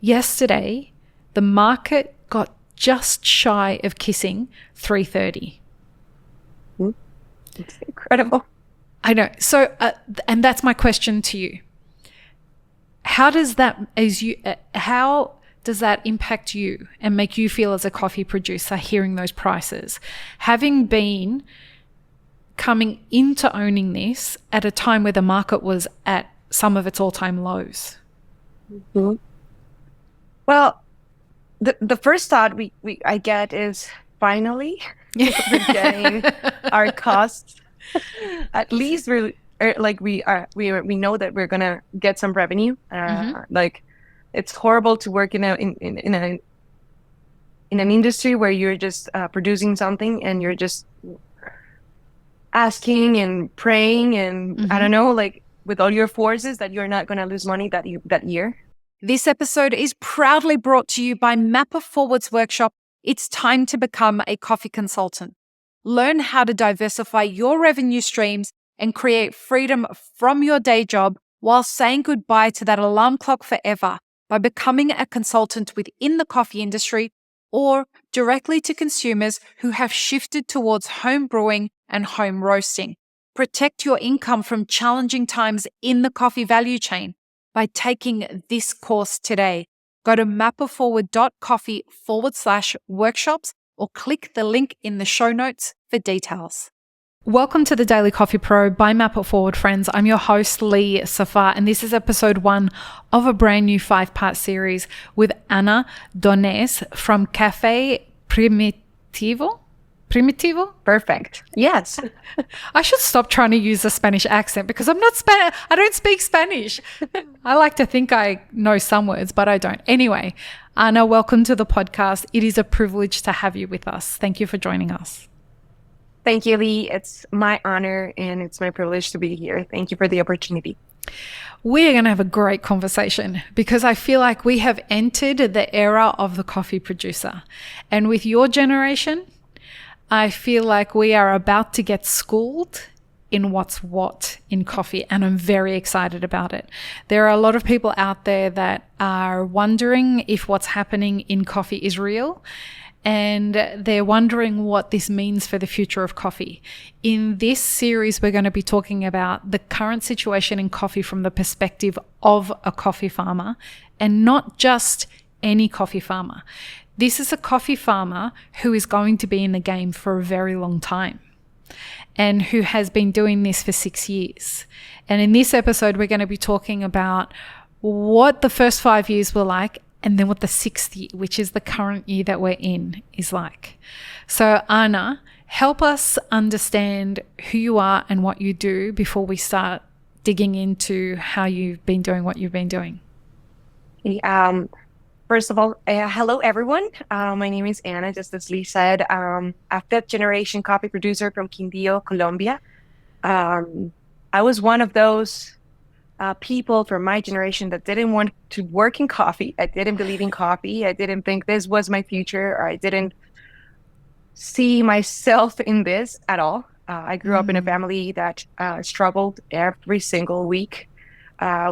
Yesterday, the market got just shy of kissing 330. It's incredible. I know. So, and that's my question to you. How does that impact you and make you feel as a coffee producer hearing those prices? Having been coming into owning this at a time where the market was at some of its all-time lows. Mm-hmm. Well, the first thought I get is finally we're getting our costs. At least we know that we're gonna get some revenue. Like, it's horrible to work in an industry where you're just producing something and you're just asking and praying and I don't know, like with all your forces that you're not gonna lose money that year. This episode is proudly brought to you by Mapper Forward's workshop. It's time to become a coffee consultant. Learn how to diversify your revenue streams and create freedom from your day job while saying goodbye to that alarm clock forever by becoming a consultant within the coffee industry or directly to consumers who have shifted towards home brewing and home roasting. Protect your income from challenging times in the coffee value chain by taking this course today. Go to mapperforward.coffee/workshops or click the link in the show notes for details. Welcome to the Daily Coffee Pro by Mapper Forward, friends. I'm your host, Lee Safar, and this is episode 1 of a brand new 5-part series with Ana Donneys from Cafe Primitivo. Primitivo? Perfect. Yes. I should stop trying to use a Spanish accent because I don't speak Spanish. I like to think I know some words, but I don't. Anyway, Ana, welcome to the podcast. It is a privilege to have you with us. Thank you for joining us. Thank you, Lee. It's my honor and it's my privilege to be here. Thank you for the opportunity. We're going to have a great conversation because I feel like we have entered the era of the coffee producer. And with your generation, I feel like we are about to get schooled in what's what in coffee, and I'm very excited about it. There are a lot of people out there that are wondering if what's happening in coffee is real, and they're wondering what this means for the future of coffee. In this series, we're going to be talking about the current situation in coffee from the perspective of a coffee farmer, and not just any coffee farmer. This is a coffee farmer who is going to be in the game for a very long time and who has been doing this for 6 years. And in this episode, we're going to be talking about what the first 5 years were like and then what the 6th year, which is the current year that we're in, is like. So Ana, help us understand who you are and what you do before we start digging into how you've been doing what you've been doing. First of all, hello, everyone. My name is Ana, just as Lee said. A 5th-generation coffee producer from Quindio, Colombia. I was one of those people from my generation that didn't want to work in coffee. I didn't believe in coffee. I didn't think this was my future, or I didn't see myself in this at all. I grew up in a family that struggled every single week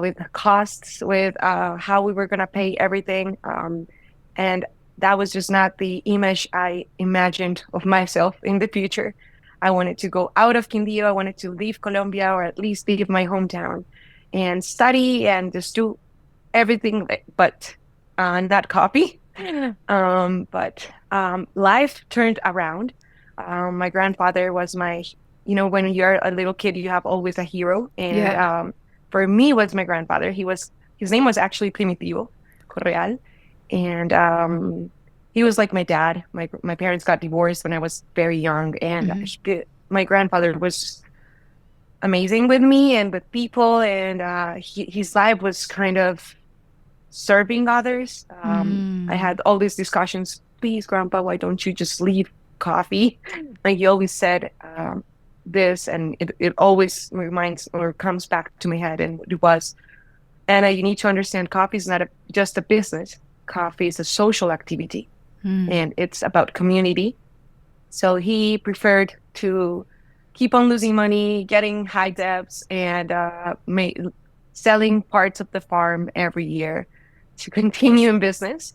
with costs, with how we were going to pay everything. And that was just not the image I imagined of myself in the future. I wanted to go out of Quindio. I wanted to leave Colombia, or at least leave my hometown and study and just do everything but not coffee. But life turned around. My grandfather was when you're a little kid, you have always a hero. And for me, was my grandfather. His name was actually Primitivo, Correal. And he was like my dad. My parents got divorced when I was very young. And my grandfather was amazing with me and with people. And his life was kind of serving others. I had all these discussions. Please, Grandpa, why don't you just leave coffee? Like he always said this, and it always reminds or comes back to my head, and it was, Anna, you need to understand coffee is not just a business. Coffee is a social activity, and it's about community. So he preferred to keep on losing money, getting high debts, and selling parts of the farm every year to continue in business.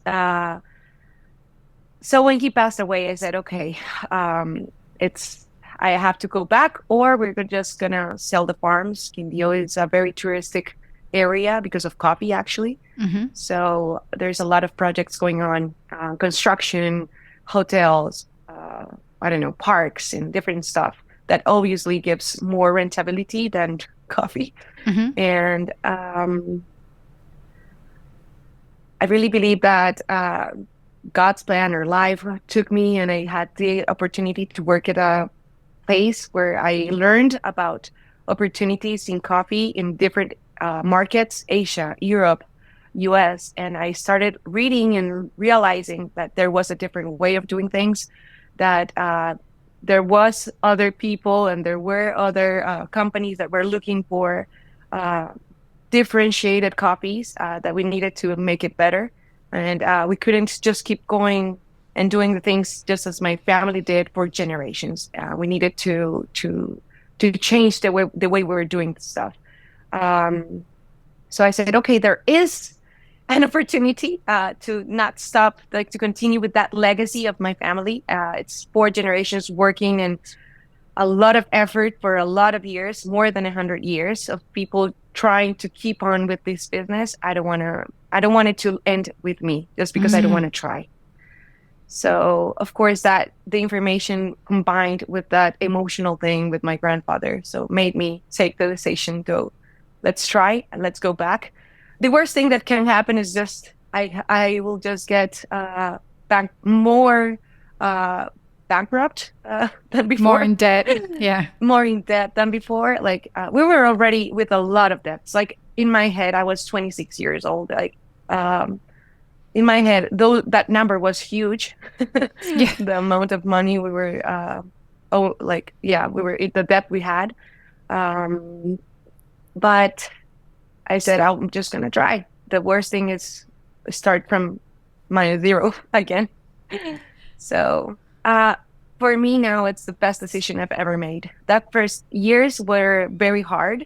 So when he passed away, I said, okay, I have to go back, or we're just gonna sell the farms. Quindio is a very touristic area because of coffee, actually. Mm-hmm. So there's a lot of projects going on, construction, hotels, I don't know, parks and different stuff that obviously gives more rentability than coffee. Mm-hmm. And I really believe that God's plan or life took me, and I had the opportunity to work at a place where I learned about opportunities in coffee in different markets, Asia, Europe, US. And I started reading and realizing that there was a different way of doing things, that there was other people and there were other companies that were looking for differentiated coffees that we needed to make it better. And we couldn't just keep going and doing the things just as my family did for generations. We needed to change the way we were doing stuff. So I said, okay, there is an opportunity to not stop, like to continue with that legacy of my family. It's 4 generations working, and a lot of effort for a lot of years, more than 100 years of people trying to keep on with this business. I don't want it to end with me just because I don't want to try. So of course that the information combined with that emotional thing with my grandfather, so made me take the decision to let's try and let's go back. The worst thing that can happen is just I will just get more bankrupt than before. More in debt. Yeah. More in debt than before. Like we were already with a lot of debts. Like in my head, I was 26 years old. Like in my head, though that number was huge, Yeah. the amount of money we were, we were in the debt we had. But I said, I'm just going to try. The worst thing is start from -0 again. So for me now, it's the best decision I've ever made. That first years were very hard.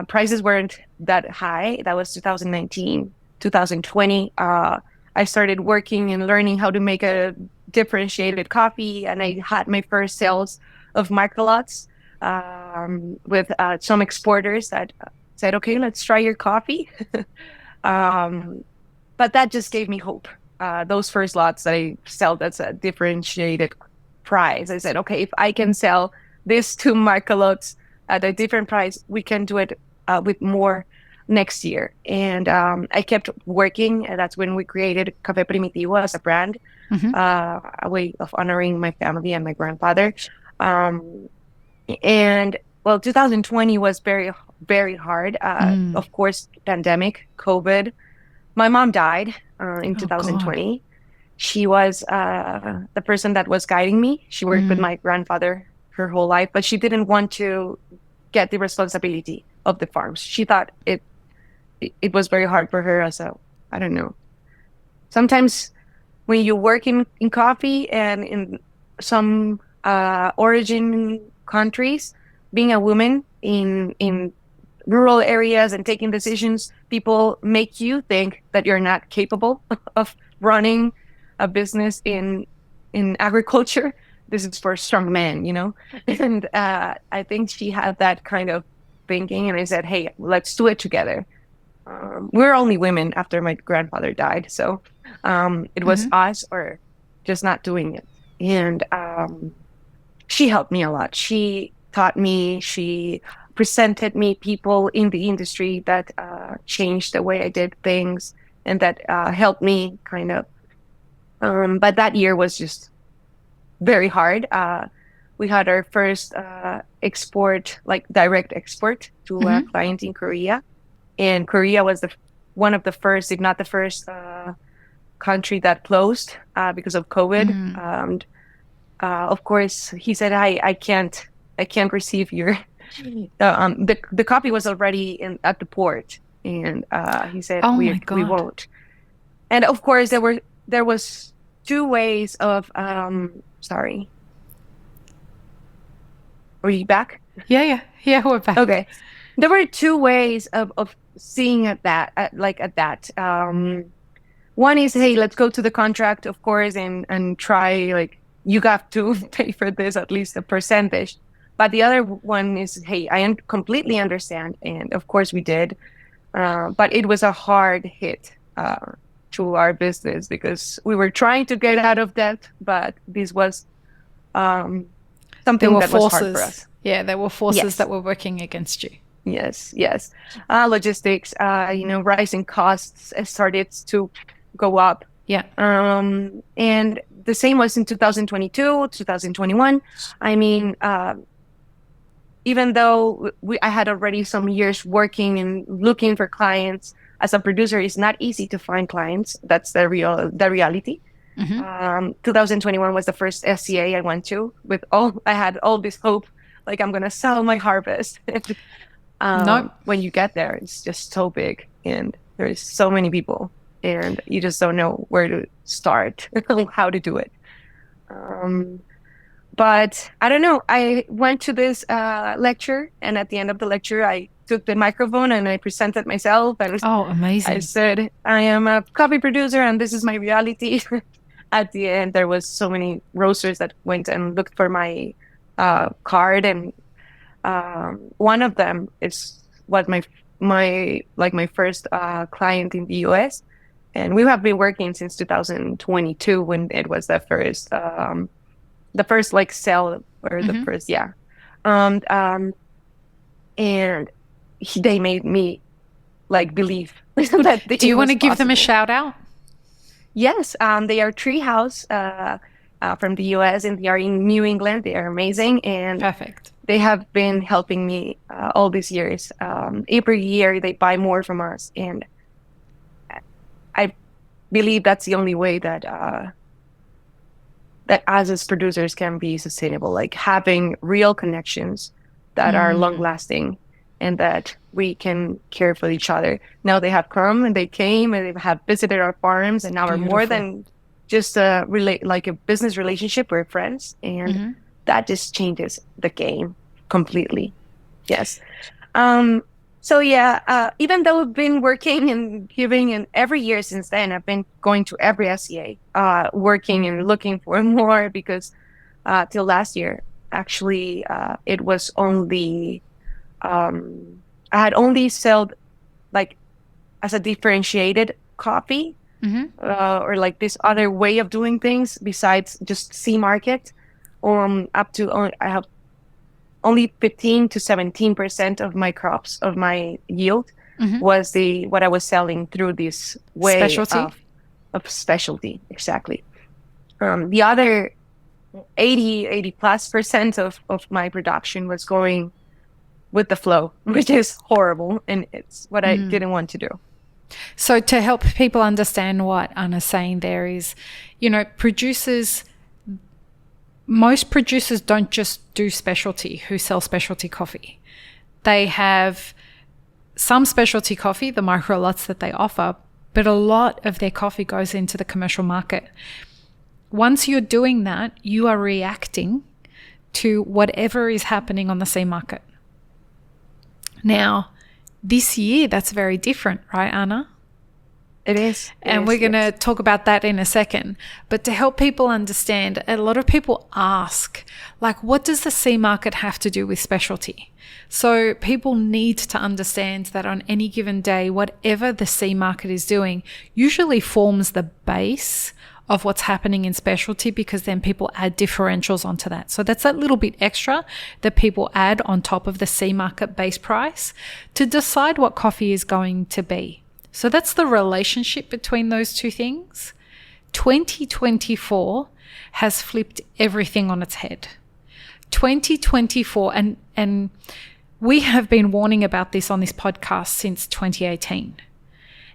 Prices weren't that high. That was 2019. 2020, I started working and learning how to make a differentiated coffee, and I had my first sales of microlots with some exporters that said, okay, let's try your coffee. But that just gave me hope. Those first lots that I sell, that's a differentiated price. I said, okay, if I can sell these 2 microlots at a different price, we can do it with more next year. And I kept working, and that's when we created Cafe Primitivo as a brand, a way of honoring my family and my grandfather. And well, 2020 was very, very hard. Of course, pandemic, COVID. My mom died in 2020. God. She was the person that was guiding me. She worked with my grandfather her whole life, but she didn't want to get the responsibility of the farms. She thought it was very hard for her as I don't know. Sometimes when you work in coffee and in some origin countries, being a woman in rural areas and taking decisions, people make you think that you're not capable of running a business in agriculture. This is for strong men, you know? And I think she had that kind of thinking, and I said, hey, let's do it together. We're only women after my grandfather died, so it was us or just not doing it. And she helped me a lot. She taught me, she presented me people in the industry that changed the way I did things, and that helped me kind of. But that year was just very hard. We had our first export, like direct export to a client in Korea. And Korea was one of the first, if not the first, country that closed because of COVID. And of course, he said, I can't receive your. The copy was already at the port, and he said, we won't. And of course, there was 2 ways of. Sorry. Are you back? Yeah, we're back. Okay. There were 2 ways of seeing at that. One is, hey, let's go to the contract, of course, and try, like, you have to pay for this, at least a percentage. But the other one is, hey, I completely understand. And of course we did. But it was a hard hit to our business because we were trying to get out of debt, but this was something that was hard for us. Yeah, there were forces that were working against you. Yes. Logistics, rising costs started to go up. Yeah. And the same was in 2022, 2021. I mean, even though I had already some years working and looking for clients as a producer, it's not easy to find clients. That's the reality. 2021 was the first SCA I went to I had all this hope, like I'm going to sell my harvest. Nope. When you get there, it's just so big and there's so many people and you just don't know where to start, how to do it. But I don't know. I went to this lecture, and at the end of the lecture, I took the microphone and I presented myself. And amazing. I said, I am a coffee producer and this is my reality. At the end, there was so many roasters that went and looked for my card, and one of them is my first client in the US, and we have been working since 2022 when it was the first like sell or the first and they made me like believe that. Do you want to give them a shout out? Yes, they are Treehouse from the US, and they are in New England. They are amazing, and perfect. They have been helping me all these years. Every year they buy more from us, and I believe that's the only way that that us as producers can be sustainable, like having real connections that are long lasting and that we can care for each other. Now they have come and they came and they have visited our farms, and now we're more than just a business relationship. We're friends, and that just changes the game completely. Yes. Even though I've been working and giving, and every year since then, I've been going to every SCA, working and looking for more, because till last year, actually, it was only, I had only sold like as a differentiated coffee, or like this other way of doing things besides just C market. Up to I have only 15 to 17% of my crops, of my yield, was what I was selling through this way of specialty. Exactly. The other 80+% of my production was going with the flow, which is horrible, and it's what I didn't want to do. So to help people understand what Ana's saying there is, most producers don't just do specialty who sell specialty coffee. They have some specialty coffee, the micro lots that they offer, but a lot of their coffee goes into the commercial market. Once you're doing that, you are reacting to whatever is happening on the C market. Now, this year, that's very different, right, Ana? It is. And we're going to talk about that in a second. But to help people understand, a lot of people ask, like, what does the C market have to do with specialty? So people need to understand that on any given day, whatever the C market is doing usually forms the base of what's happening in specialty, because then people add differentials onto that. So that's that little bit extra that people add on top of the C market base price to decide what coffee is going to be. So that's the relationship between those two things. 2024 has flipped everything on its head. 2024, and we have been warning about this on this podcast since 2018.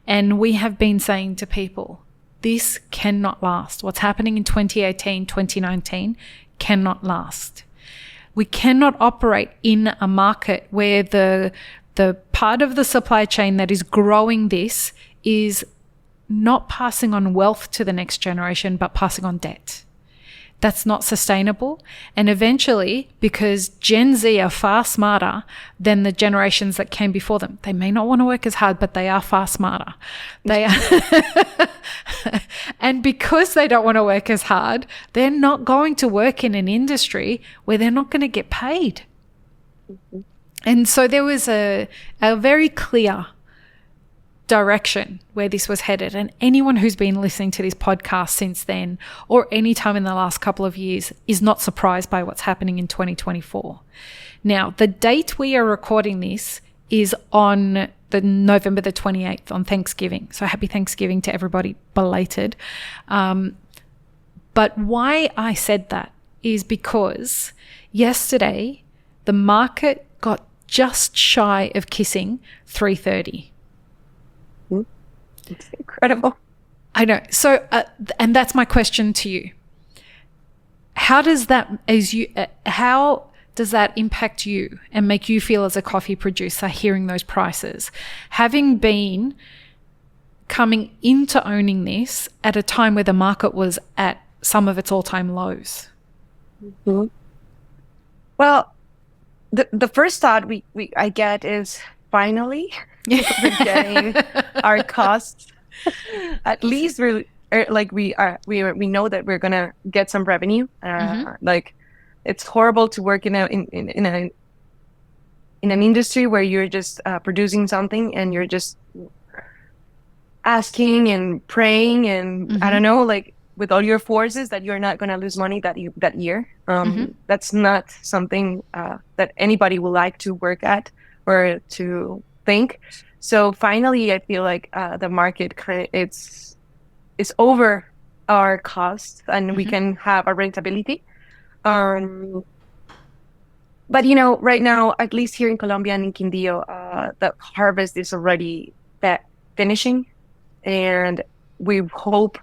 And we have been saying to people, this cannot last. What's happening in 2018, 2019 cannot last. We cannot operate in a market where the part of the supply chain that is growing this is not passing on wealth to the next generation, but passing on debt. that's not sustainable. And eventually, because Gen Z are far smarter than the generations that came before them, they may not want to work as hard, but they are far smarter. They are. And because they don't want to work as hard, they're not going to work in an industry where they're not going to get paid. Mm-hmm. And so there was a very clear direction where this was headed, and anyone who's been listening to this podcast since then or any time in the last couple of years is not surprised by what's happening in 2024. Now, the date we are recording this is on the November the 28th, on Thanksgiving. So happy Thanksgiving to everybody, belated. But why I said that is because yesterday the market got just shy of kissing 330. It's incredible. I know. So, and that's my question to you. How does that, how does that impact you and make you feel as a coffee producer hearing those prices, having been coming into owning this at a time where the market was at some of its all-time lows? Mm-hmm. Well, the first thought I get is finally we're getting our costs. At least we know that we're gonna get some revenue. Like, it's horrible to work in an industry where you're just producing something and you're just asking and praying and I don't know, like with all your forces that you're not gonna lose money that year. That's not something that anybody would like to work at or to think. So finally, I feel like the market it's over our costs and we can have a rentability. But right now, at least here in Colombia and in Quindio, the harvest is already finishing, and we hope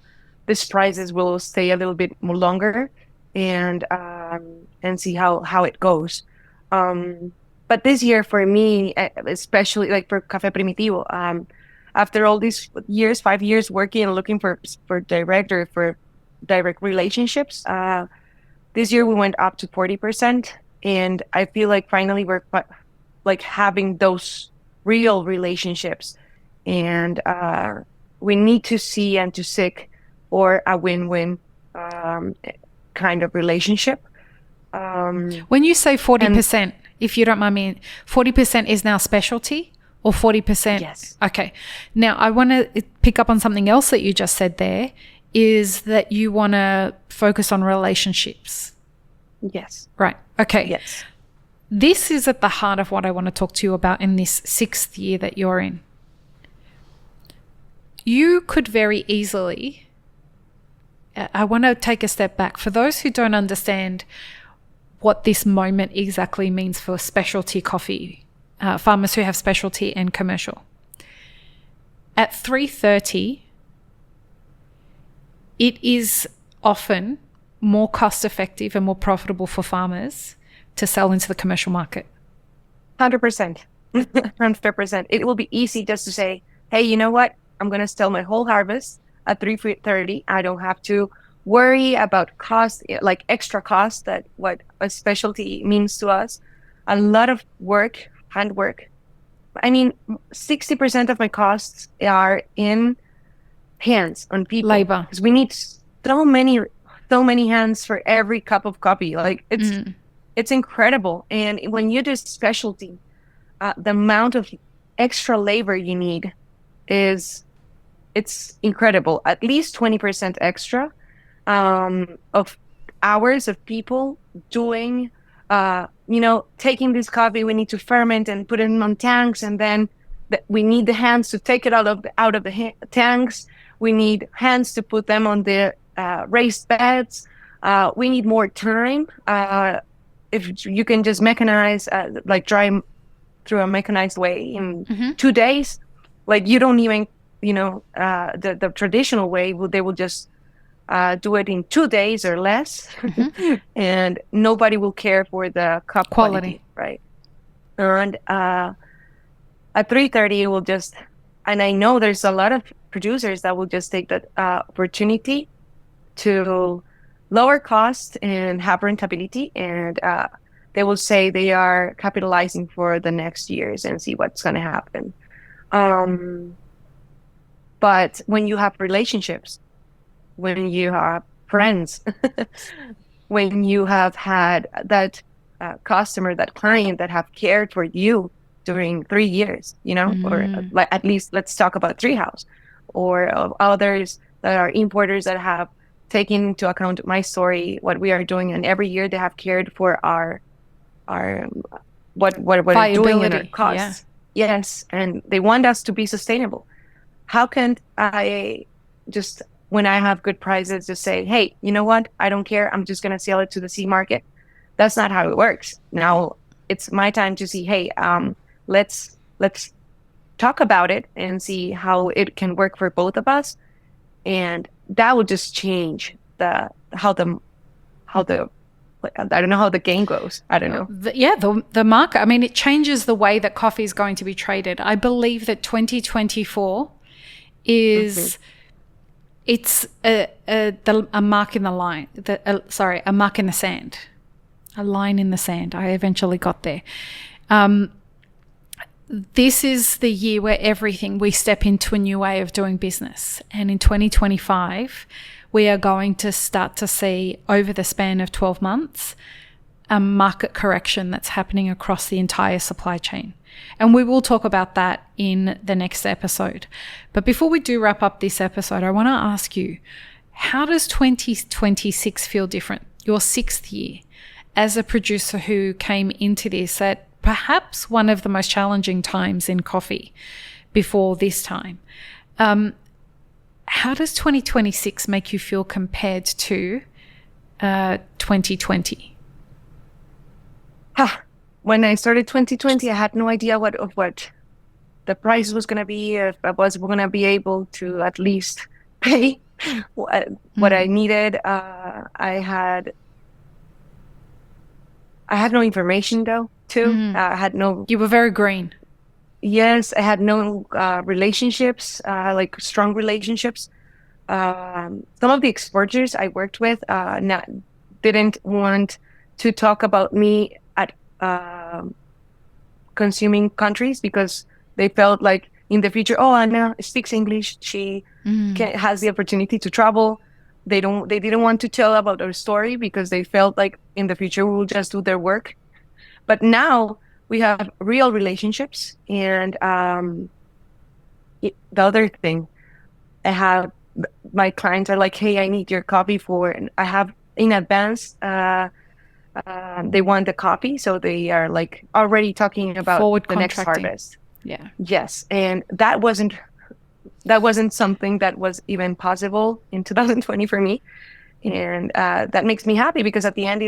these prices will stay a little bit more longer and see how it goes. But this year for me, especially like for Cafe Primitivo, after all these years, 5 years working and looking for direct relationships, this year we went up to 40%. And I feel like finally we're like having those real relationships, and we need to see and to seek for a win-win kind of relationship. When you say 40%, if you don't mind me, 40% is now specialty or 40%? Yes. Okay. Now, I want to pick up on something else that you just said there, is that you want to focus on relationships. Yes. Right. Okay. Yes. This is at the heart of what I want to talk to you about in this 6th year that you're in. You could very easily, I want to take a step back. For those who don't understand what this moment exactly means for specialty coffee, farmers who have specialty and commercial. At 330, it is often more cost effective and more profitable for farmers to sell into the commercial market. 100%. 100%. It will be easy just to say, hey, you know what? I'm going to sell my whole harvest at 330. I don't have to worry about cost, like extra cost, that what a specialty means to us. A lot of work, handwork. I mean, 60% of my costs are in hands, on people. Labor. Because we need so many hands for every cup of coffee. Like, it's incredible. And when you do specialty, the amount of extra labor you need it's incredible. At least 20% extra of hours of people doing, taking this coffee. We need to ferment and put it on tanks, and then we need the hands to take it out of the tanks. We need hands to put them on the raised beds. We need more time. If you can just mechanize, like dry through a mechanized way in 2 days, like you don't even, the traditional way, they will just do it in 2 days or less, and nobody will care for the cup quality, right? And at 330, it will just, and I know there's a lot of producers that will just take that opportunity to lower cost and have rentability, and they will say they are capitalizing for the next years and see what's going to happen. But when you have relationships, when you have friends, when you have had that customer, that client that have cared for you during 3 years, or like at least let's talk about Treehouse, or others that are importers that have taken into account my story, what we are doing, and every year they have cared for our what we're doing and our costs. Yeah. Yes, and they want us to be sustainable. How can I just, when I have good prices, just say, hey, you know what? I don't care. I'm just going to sell it to the C market. That's not how it works. Now it's my time to see, hey, let's talk about it and see how it can work for both of us. And that would just change how the I don't know how the game goes. I don't know. The market. I mean, it changes the way that coffee is going to be traded. I believe that 2024 is it's a mark in the line. A mark in the sand. A line in the sand. I eventually got there. This is the year where we step into a new way of doing business. And in 2025, we are going to start to see, over the span of 12 months, a market correction that's happening across the entire supply chain. And we will talk about that in the next episode. But before we do wrap up this episode, I want to ask you, how does 2026 feel different? Your 6th year as a producer who came into this at perhaps one of the most challenging times in coffee before this time. How does 2026 make you feel compared to 2020? When I started 2020, I had no idea what the price was going to be, if I was going to be able to at least pay what I needed. I had no information though, too. I had no... You were very green. Yes, I had no relationships, like strong relationships. Some of the exporters I worked with didn't want to talk about me at consuming countries because they felt like in the future, Ana speaks English. She has the opportunity to travel. They didn't want to tell about our story because they felt like in the future we will just do their work. But now we have real relationships, and the other thing, my clients are like, hey, I need your copy and I have in advance, they want the copy, so they are like already talking about forward the next contracting. harvest. Yeah. Yes, and that wasn't something that was even possible in 2020 for me, and that makes me happy because at the end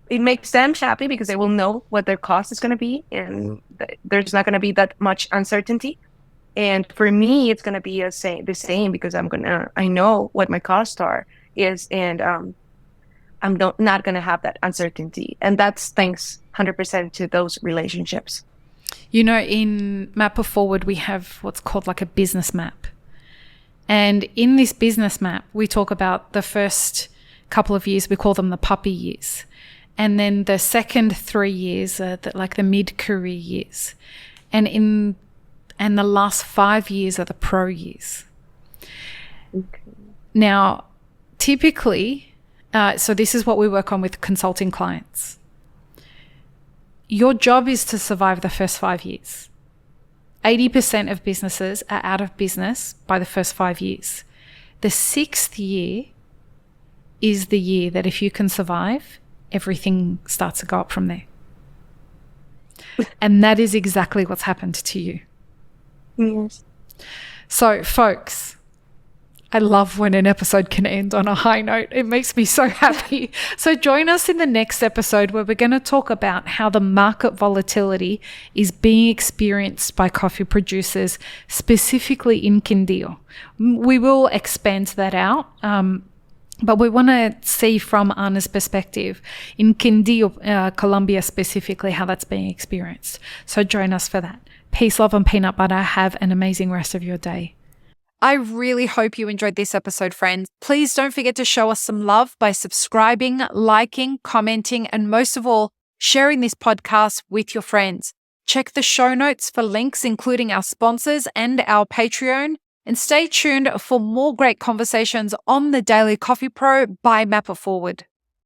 it makes them happy because they will know what their cost is going to be, and there's not going to be that much uncertainty. And for me, it's going to be the same because I know what my costs is, and I'm not going to have that uncertainty. And that's thanks 100% to those relationships. In Map of Forward, we have what's called like a business map. And in this business map, we talk about the first couple of years, we call them the puppy years. And then the second 3 years are like the mid-career years. And the last 5 years are the pro years. Okay. Now, typically, so this is what we work on with consulting clients. Your job is to survive the first 5 years. 80% of businesses are out of business by the first 5 years. The 6th year is the year that if you can survive, everything starts to go up from there. And that is exactly what's happened to you. Yes. So, folks, I love when an episode can end on a high note. It makes me so happy. So join us in the next episode where we're going to talk about how the market volatility is being experienced by coffee producers, specifically in Quindio. We will expand that out. But we want to see from Ana's perspective in Quindio, Colombia specifically, how that's being experienced. So join us for that. Peace, love, and peanut butter. Have an amazing rest of your day. I really hope you enjoyed this episode, friends. Please don't forget to show us some love by subscribing, liking, commenting, and most of all, sharing this podcast with your friends. Check the show notes for links, including our sponsors and our Patreon, and stay tuned for more great conversations on the Daily Coffee Pro by Mapper Forward.